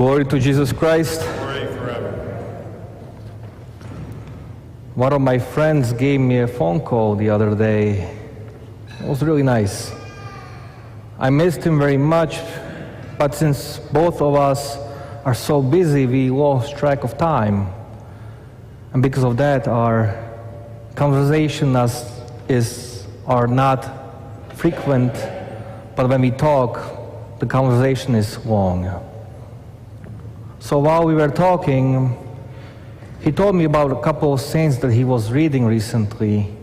Glory to Jesus Christ. Glory forever. One of my friends gave me a phone call the other day. It was really nice. I missed him very much, but since both of us are so busy, we lost track of time. And because of that, our conversations are not frequent, but when we talk, the conversation is long. So while we were talking, he told me about a couple of saints that he was reading recently.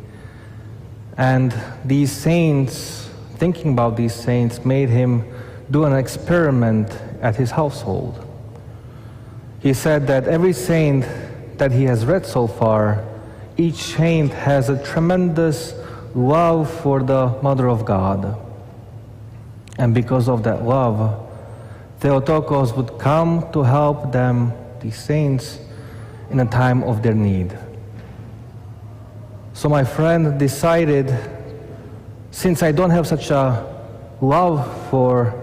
And these saints, thinking about these saints, made him do an experiment at his household. He said that every saint that he has read so far, each saint has a tremendous love for the Mother of God. And because of that love, Theotokos would come to help them, these saints, in a time of their need. So my friend decided, since I don't have such a love for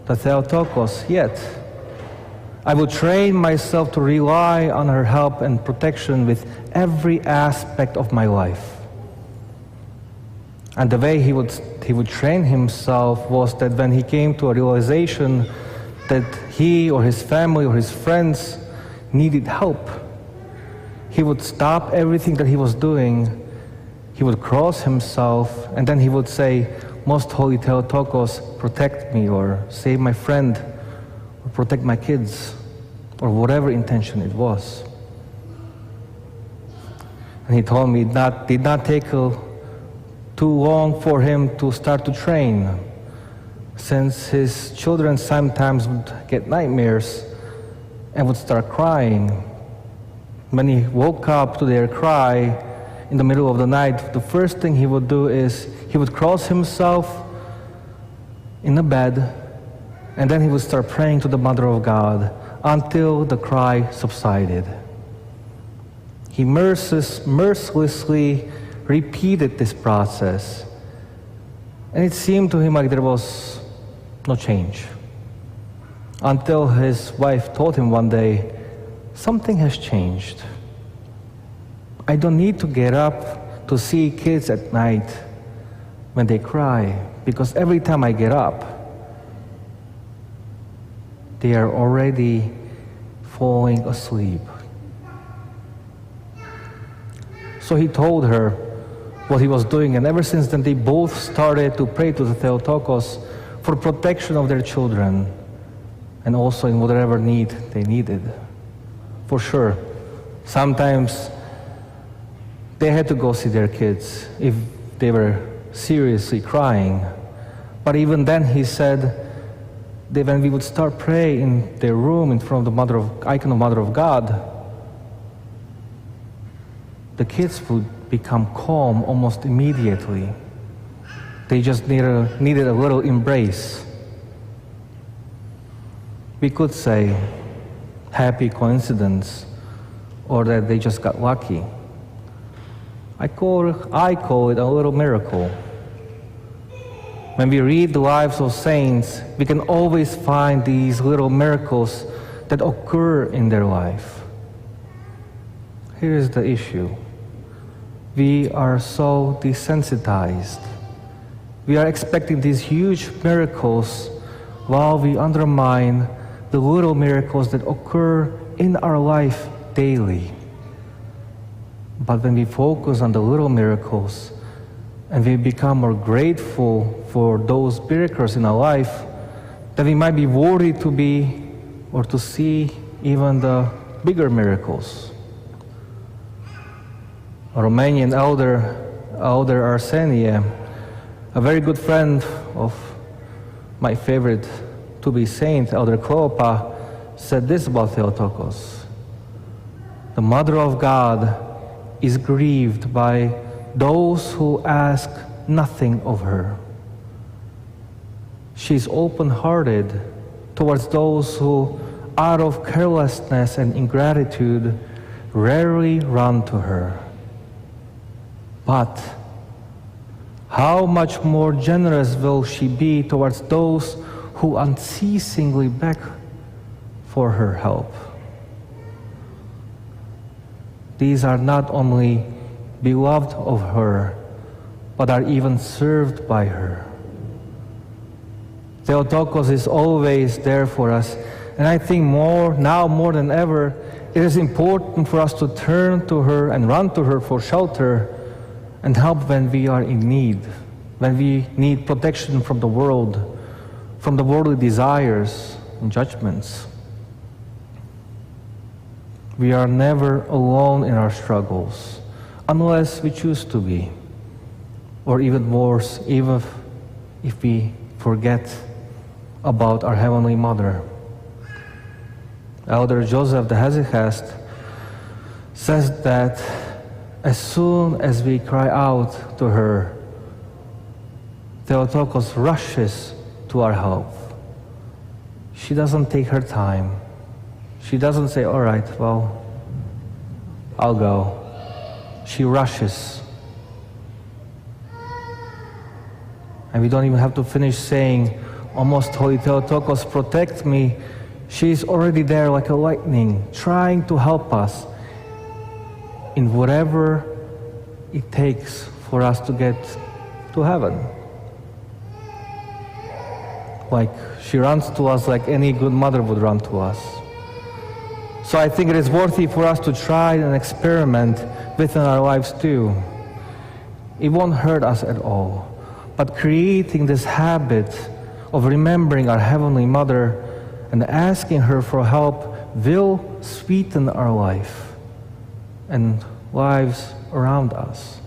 the Theotokos yet, I would train myself to rely on her help and protection with every aspect of my life. And the way he would train himself was that when he came to a realization that he or his family or his friends needed help, he would stop everything that he was doing, he would cross himself, and then he would say, "Most Holy Theotokos, protect me," or "Save my friend," or "Protect my kids," or whatever intention it was. And he told me it did not take too long for him to start to train, since his children sometimes would get nightmares and would start crying. When he woke up to their cry in the middle of the night, the first thing he would do is he would cross himself in the bed, and then he would start praying to the Mother of God until the cry subsided. He mercilessly repeated this process, and it seemed to him like there was no change, until his wife told him one day, "Something has changed. I don't need to get up to see kids at night when they cry, because every time I get up, they are already falling asleep." So he told her what he was doing, and ever since then they both started to pray to the Theotokos for protection of their children, and also in whatever need they needed. For sure, sometimes they had to go see their kids if they were seriously crying. But even then, he said that when we would start praying in their room in front of the icon of Mother of God, the kids would become calm almost immediately. They just needed a little embrace. We could say happy coincidence, or that they just got lucky. I call it a little miracle. When we read the lives of saints, we can always find these little miracles that occur in their life. Here is the issue. We are so desensitized. We are expecting these huge miracles while we undermine the little miracles that occur in our life daily. But when we focus on the little miracles and we become more grateful for those miracles in our life, then we might be worthy to be or to see even the bigger miracles. A Romanian elder Arsenie, a very good friend of my favorite to-be saint, Elder Cleopa, said this about Theotokos: "The Mother of God is grieved by those who ask nothing of her. She is open-hearted towards those who, out of carelessness and ingratitude, rarely run to her. But how much more generous will she be towards those who unceasingly beg for her help. These are not only beloved of her, but are even served by her. Theotokos is always there for us, and I think now more than ever, it is important for us to turn to her and run to her for shelter and help when we are in need, when we need protection from the world, from the worldly desires and judgments. We are never alone in our struggles, unless we choose to be, or even worse, even if we forget about our Heavenly Mother. Elder Joseph the Hesychast says that as soon as we cry out to her, Theotokos rushes to our help. She doesn't take her time. She doesn't say, all right, well, I'll go. She rushes. And we don't even have to finish saying, "O most holy Theotokos, protect me." She's already there like a lightning, trying to help us in whatever it takes for us to get to heaven. Like she runs to us like any good mother would run to us. So I think it is worthy for us to try and experiment within our lives too. It won't hurt us at all. But creating this habit of remembering our Heavenly Mother and asking her for help will sweeten our life and lives around us.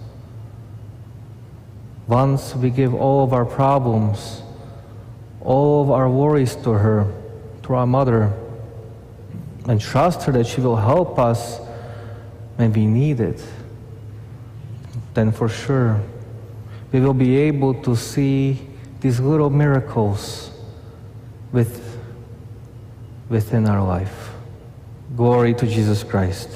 Once we give all of our problems, all of our worries to her, to our Mother, and trust her that she will help us when we need it, then for sure we will be able to see these little miracles within our life. Glory to Jesus Christ.